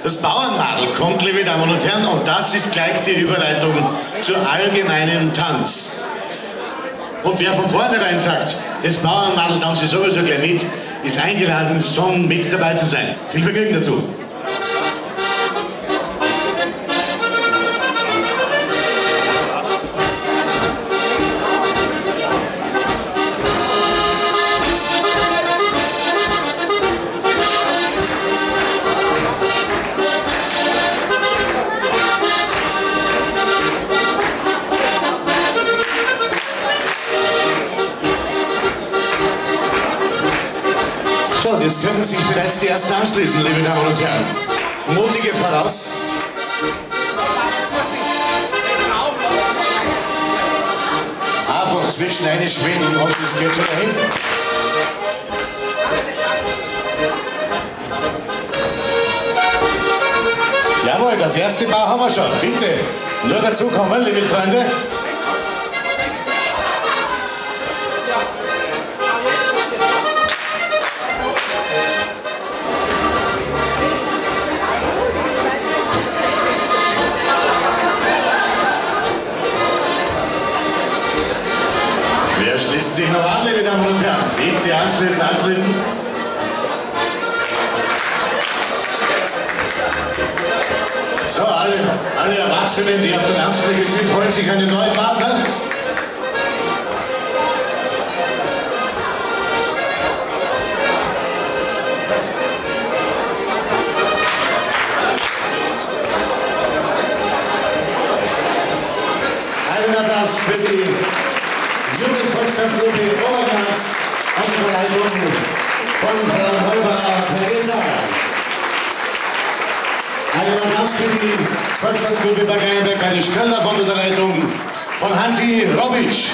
Das Bauernmadel kommt, liebe Damen und Herren, und das ist gleich die Überleitung zur allgemeinen Tanz. Und wer von vornherein sagt, das Bauernmadel tanzt sowieso gleich mit, ist eingeladen, schon mit dabei zu sein. Viel Vergnügen dazu. So, und jetzt können sich bereits die Ersten anschließen, liebe Damen und Herren. Mutige voraus. Einfach zwischen eine schwindeln und es geht schon dahin. Jawohl, das erste Paar haben wir schon. Bitte, nur dazu kommen, liebe Freunde. Wer schließt sich noch an, liebe Damen und Herren? Bitte anschließen, anschließen. So, alle Erwachsenen, die auf der Tanzfläche sind, holen sich einen neuen Partner. Einen Applaus für die Jugendvolkstanzgruppe Oberglas unter der Leitung von Frau Neuber Theresa. Einen Applaus für die Volkstanzgruppe Bergheim-Bergheim-Stöller unter der Leitung von Hansi Robic.